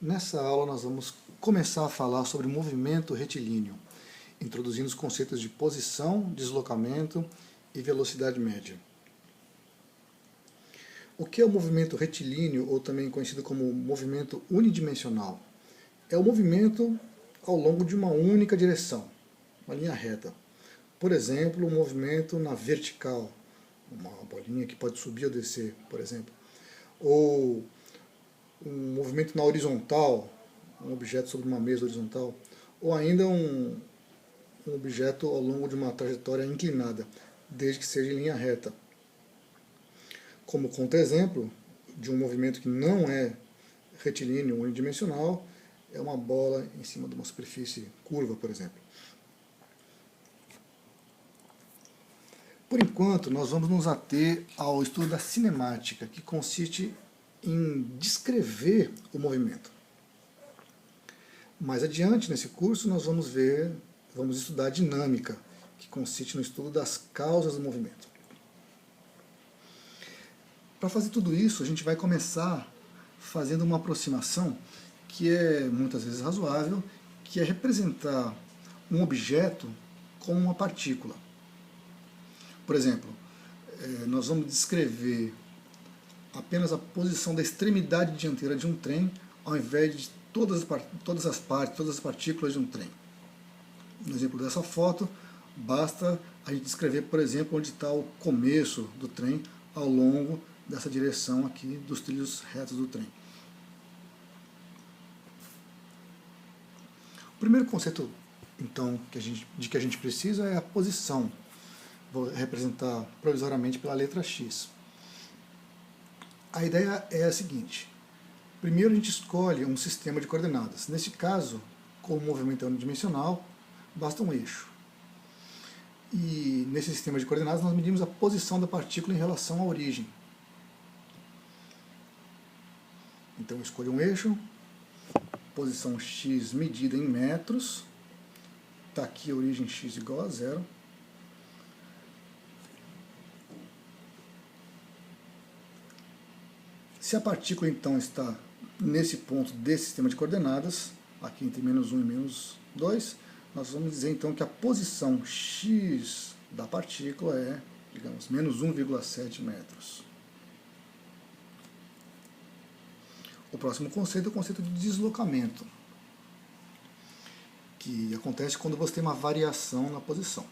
Nessa aula nós vamos começar a falar sobre movimento retilíneo, introduzindo os conceitos de posição, deslocamento e velocidade média. O que é o movimento retilíneo, ou também conhecido como movimento unidimensional? É o movimento ao longo de uma única direção, uma linha reta. Por exemplo, o movimento na vertical, uma bolinha que pode subir ou descer, por exemplo. Ou um movimento na horizontal, um objeto sobre uma mesa horizontal, ou ainda um objeto ao longo de uma trajetória inclinada, desde que seja em linha reta. Como contra-exemplo de um movimento que não é retilíneo ou unidimensional, é uma bola em cima de uma superfície curva, por exemplo. Por enquanto, nós vamos nos ater ao estudo da cinemática, que consiste em descrever o movimento. Mais adiante, nesse curso, nós vamos estudar a dinâmica, que consiste no estudo das causas do movimento. Para fazer tudo isso, a gente vai começar fazendo uma aproximação que é muitas vezes razoável, que é representar um objeto como uma partícula. Por exemplo, nós vamos descrever apenas a posição da extremidade dianteira de um trem, ao invés de todas as partículas de um trem. No exemplo dessa foto, basta a gente descrever, por exemplo, onde está o começo do trem ao longo dessa direção aqui dos trilhos retos do trem. O primeiro conceito, então, de que a gente precisa é a posição. Vou representar provisoriamente pela letra X. A ideia é a seguinte: primeiro a gente escolhe um sistema de coordenadas. Nesse caso, como o movimento é unidimensional, basta um eixo. E nesse sistema de coordenadas nós medimos a posição da partícula em relação à origem. Então eu escolho um eixo, posição x medida em metros, está aqui a origem x igual a 0. Se a partícula então está nesse ponto desse sistema de coordenadas, aqui entre menos 1 e menos 2, nós vamos dizer então que a posição x da partícula é, digamos, menos 1,7 metros. O próximo conceito é o conceito de deslocamento, que acontece quando você tem uma variação na posição.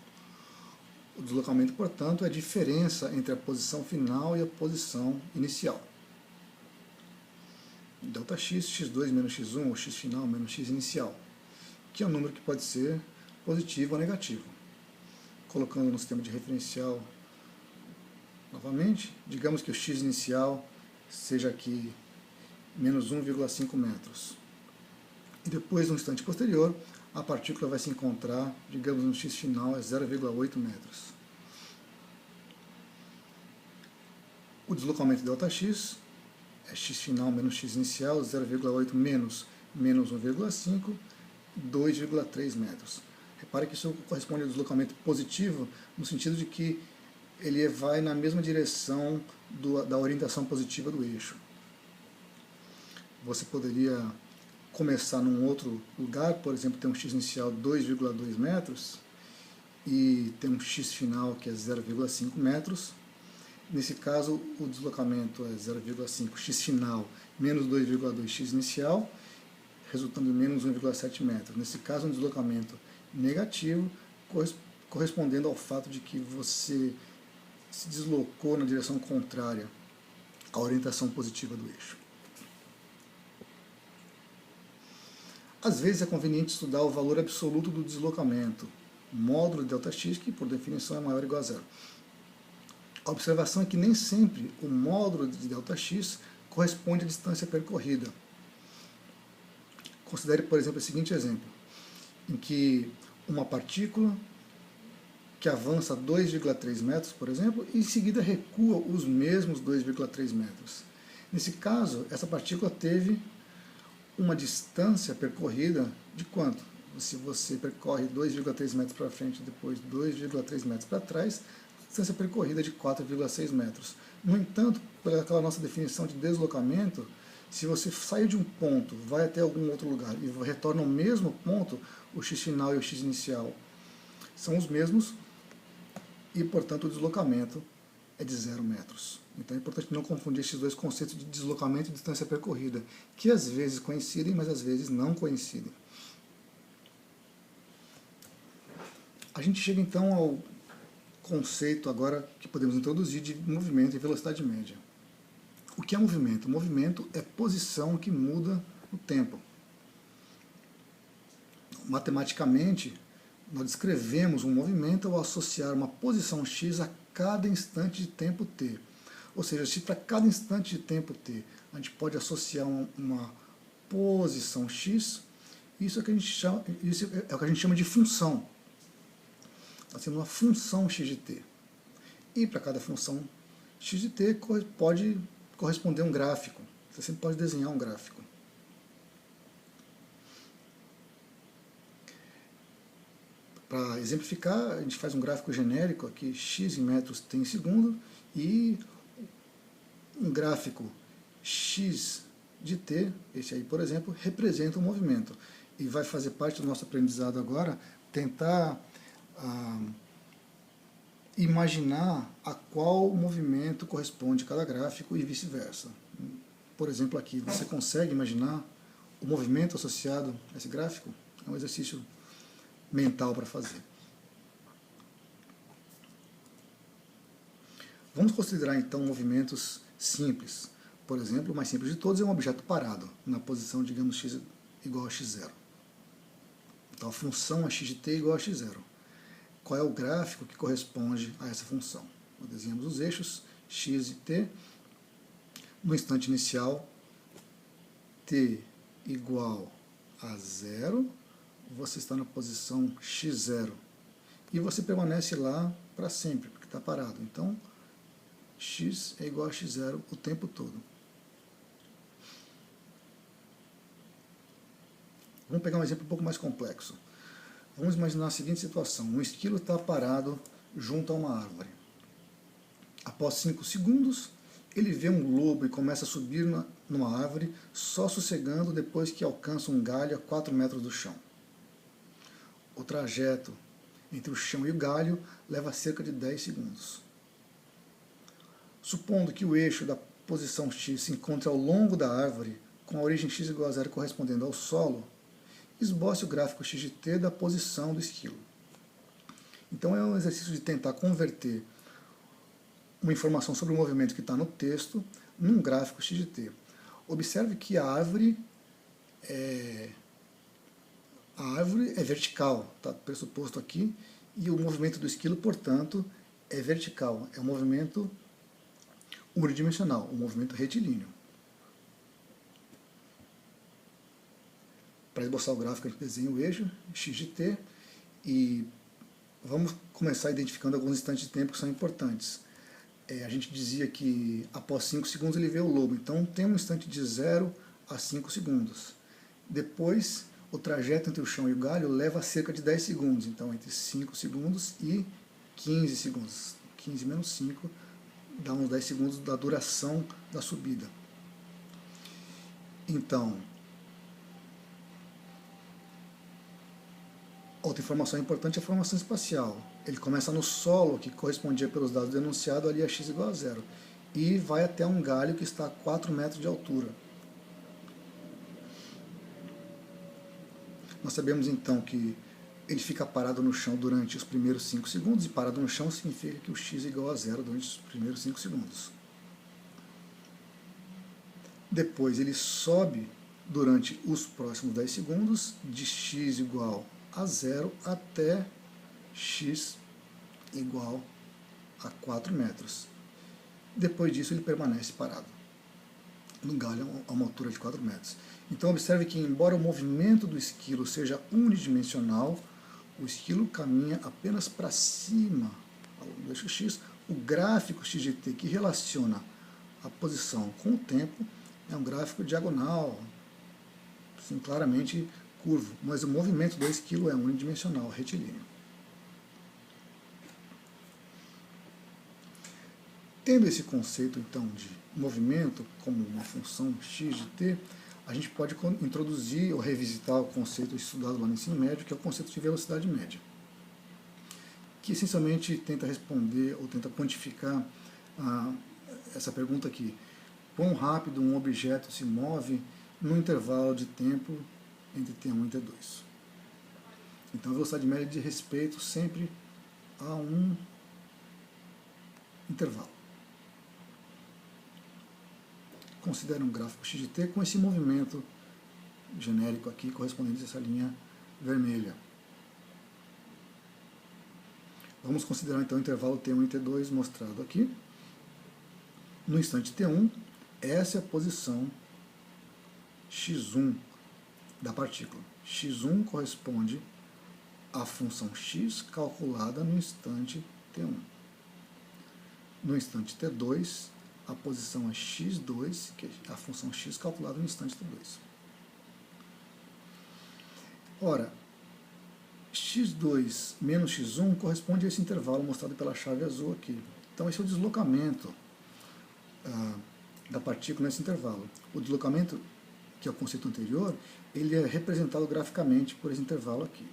O deslocamento, portanto, é a diferença entre a posição final e a posição inicial. Δx, x2 menos x1, ou x final menos x inicial, que é um número que pode ser positivo ou negativo. Colocando no sistema de referencial novamente, digamos que o x inicial seja aqui menos 1,5 metros. E depois, no instante posterior, a partícula vai se encontrar, digamos, no x final é 0,8 metros. O deslocamento Δx é x final menos x inicial, 0,8 menos 1,5, 2,3 metros. Repare que isso corresponde ao deslocamento positivo, no sentido de que ele vai na mesma direção da orientação positiva do eixo. Você poderia começar num outro lugar, por exemplo, ter um x inicial 2,2 metros e ter um x final que é 0,5 metros. Nesse caso, o deslocamento é 0,5 x final menos 2,2 x inicial, resultando em menos 1,7 metros. Nesse caso, um deslocamento negativo, correspondendo ao fato de que você se deslocou na direção contrária à orientação positiva do eixo. Às vezes é conveniente estudar o valor absoluto do deslocamento, módulo de Δx, que por definição é maior ou igual a zero. A observação é que nem sempre o módulo de Δx corresponde à distância percorrida. Considere, por exemplo, o seguinte exemplo, em que uma partícula que avança 2,3 metros, por exemplo, e em seguida recua os mesmos 2,3 metros. Nesse caso, essa partícula teve uma distância percorrida de quanto? Se você percorre 2,3 metros para frente e depois 2,3 metros para trás, distância percorrida de 4,6 metros. No entanto, pela nossa definição de deslocamento, Se você sair de um ponto, vai até algum outro lugar e retorna ao mesmo ponto, o x final e o x inicial são os mesmos e, portanto, o deslocamento é de 0 metros. Então é importante não confundir esses dois conceitos de deslocamento e distância percorrida, que às vezes coincidem, mas às vezes não coincidem. A gente chega então ao conceito agora que podemos introduzir de movimento e velocidade média. O que é movimento? Movimento é posição que muda no tempo. Matematicamente, nós descrevemos um movimento ao associar uma posição x a cada instante de tempo t. Ou seja, se para cada instante de tempo t a gente pode associar uma posição x, isso é o que a gente chama de função. Está sendo uma função x de t. E para cada função x de t pode corresponder a um gráfico. Você sempre pode desenhar um gráfico. Para exemplificar, a gente faz um gráfico genérico aqui, x em metros t em segundo, e um gráfico x de t, esse aí, por exemplo, representa um movimento. E vai fazer parte do nosso aprendizado agora tentar imaginar a qual movimento corresponde cada gráfico e vice-versa. Por exemplo, aqui, você consegue imaginar o movimento associado a esse gráfico? É um exercício mental para fazer. Vamos considerar então movimentos simples. Por exemplo, o mais simples de todos é um objeto parado, na posição, digamos, x igual a x0. Então a função é x de t igual a x0. Qual é o gráfico que corresponde a essa função? Nós desenhamos os eixos x e t. No instante inicial, t igual a 0, você está na posição x0. E você permanece lá para sempre, porque está parado. Então, x é igual a x0 o tempo todo. Vamos pegar um exemplo um pouco mais complexo. Vamos imaginar a seguinte situação. Um esquilo está parado junto a uma árvore. Após 5 segundos, ele vê um lobo e começa a subir numa árvore, só sossegando depois que alcança um galho a 4 metros do chão. O trajeto entre o chão e o galho leva cerca de 10 segundos. Supondo que o eixo da posição x se encontre ao longo da árvore, com a origem x igual a 0 correspondendo ao solo, esboce o gráfico x de t da posição do esquilo. Então é um exercício de tentar converter uma informação sobre o movimento que está no texto num gráfico x de t. Observe que a árvore é vertical, está pressuposto aqui, e o movimento do esquilo, portanto, é vertical. É um movimento unidimensional, um movimento retilíneo. Para esboçar o gráfico, a gente desenha o eixo x de t e vamos começar identificando alguns instantes de tempo que são importantes. A gente dizia que após 5 segundos ele vê o lobo, então tem um instante de 0 a 5 segundos. Depois, o trajeto entre o chão e o galho leva cerca de 10 segundos, então entre 5 segundos e 15 segundos. 15 menos 5 dá uns 10 segundos da duração da subida. Então, outra informação importante é a formação espacial. Ele começa no solo, que correspondia pelos dados denunciados ali a x igual a 0, e vai até um galho que está a 4 metros de altura. Nós sabemos então que ele fica parado no chão durante os primeiros 5 segundos, e parado no chão significa que o x é igual a 0 durante os primeiros 5 segundos. Depois ele sobe durante os próximos 10 segundos, de x igual a 0 até x igual a 4 metros. Depois disso ele permanece parado no galho a uma altura de 4 metros. Então observe que, embora o movimento do esquilo seja unidimensional, o esquilo caminha apenas para cima do eixo x. O gráfico x de t que relaciona a posição com o tempo é um gráfico diagonal, assim, claramente curvo, mas o movimento do esquilo é unidimensional, retilíneo. Tendo esse conceito, então, de movimento como uma função x de t, a gente pode introduzir ou revisitar o conceito estudado lá no ensino médio, que é o conceito de velocidade média, que essencialmente tenta responder ou tenta quantificar essa pergunta aqui: quão rápido um objeto se move no intervalo de tempo entre t1 e t2. Então a velocidade média diz respeito sempre a um intervalo. Considere um gráfico x de t com esse movimento genérico aqui, correspondente a essa linha vermelha. Vamos considerar então o intervalo t1 e t2 mostrado aqui. No instante t1, essa é a posição x1 da partícula. x1 corresponde à função x calculada no instante t1. No instante t2, a posição é x2, que é a função x calculada no instante t2. Ora, x2 menos x1 corresponde a esse intervalo mostrado pela chave azul aqui. Então esse é o deslocamento da partícula nesse intervalo. O deslocamento, que é o conceito anterior, ele é representado graficamente por esse intervalo aqui.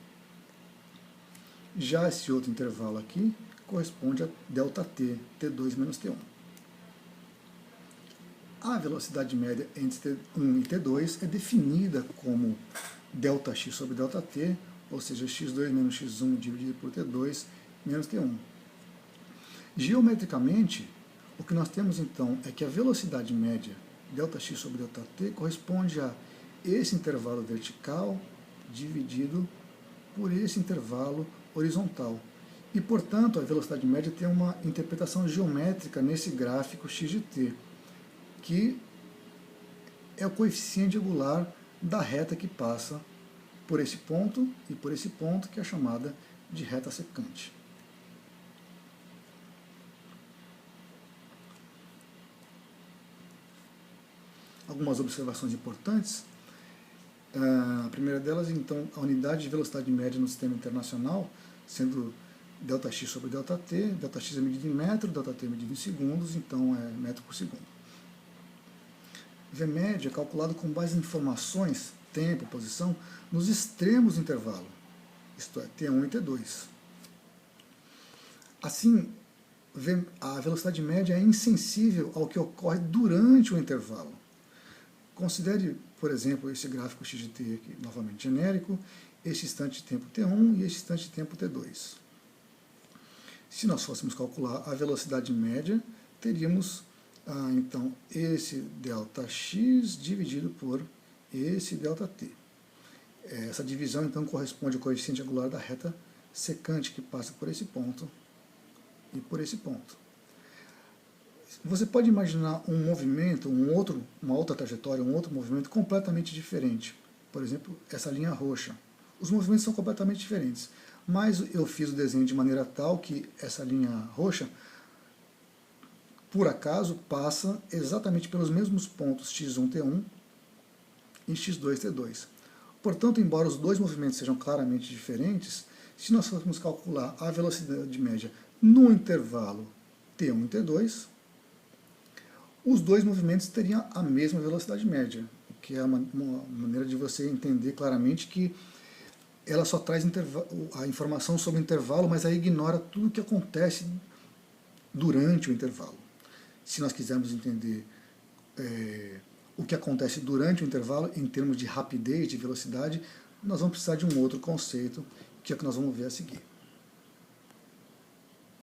Já esse outro intervalo aqui corresponde a ΔT, T2 menos T1. A velocidade média entre T1 e T2 é definida como ΔX sobre ΔT, ou seja, x2 menos x1 dividido por T2 menos T1. Geometricamente, o que nós temos então é que a velocidade média ΔX sobre ΔT corresponde a esse intervalo vertical dividido por esse intervalo horizontal. E, portanto, a velocidade média tem uma interpretação geométrica nesse gráfico x de t, que é o coeficiente angular da reta que passa por esse ponto e por esse ponto, que é chamada de reta secante. Algumas observações importantes. A primeira delas, então, a unidade de velocidade média no sistema internacional, sendo ΔX sobre ΔT, ΔX é medido em metro, ΔT é medido em segundos, então é metro por segundo. V média é calculado com base em informações, tempo, posição, nos extremos do intervalo, isto é, T1 e T2. Assim, a velocidade média é insensível ao que ocorre durante o intervalo. Considere, por exemplo, esse gráfico x de t aqui, novamente genérico, este instante de tempo t1 e este instante de tempo t2. Se nós fôssemos calcular a velocidade média, teríamos então esse ΔX dividido por esse ΔT. Essa divisão então corresponde ao coeficiente angular da reta secante que passa por esse ponto e por esse ponto. Você pode imaginar um movimento, uma outra trajetória, um outro movimento completamente diferente. Por exemplo, essa linha roxa. Os movimentos são completamente diferentes, mas eu fiz o desenho de maneira tal que essa linha roxa, por acaso, passa exatamente pelos mesmos pontos x1, t1 e x2, t2. Portanto, embora os dois movimentos sejam claramente diferentes, se nós fôssemos calcular a velocidade média no intervalo t1 e t2, os dois movimentos teriam a mesma velocidade média, o que é uma maneira de você entender claramente que ela só traz a informação sobre o intervalo, mas aí ignora tudo o que acontece durante o intervalo. Se nós quisermos entender o que acontece durante o intervalo, em termos de rapidez, de velocidade, nós vamos precisar de um outro conceito, que é o que nós vamos ver a seguir.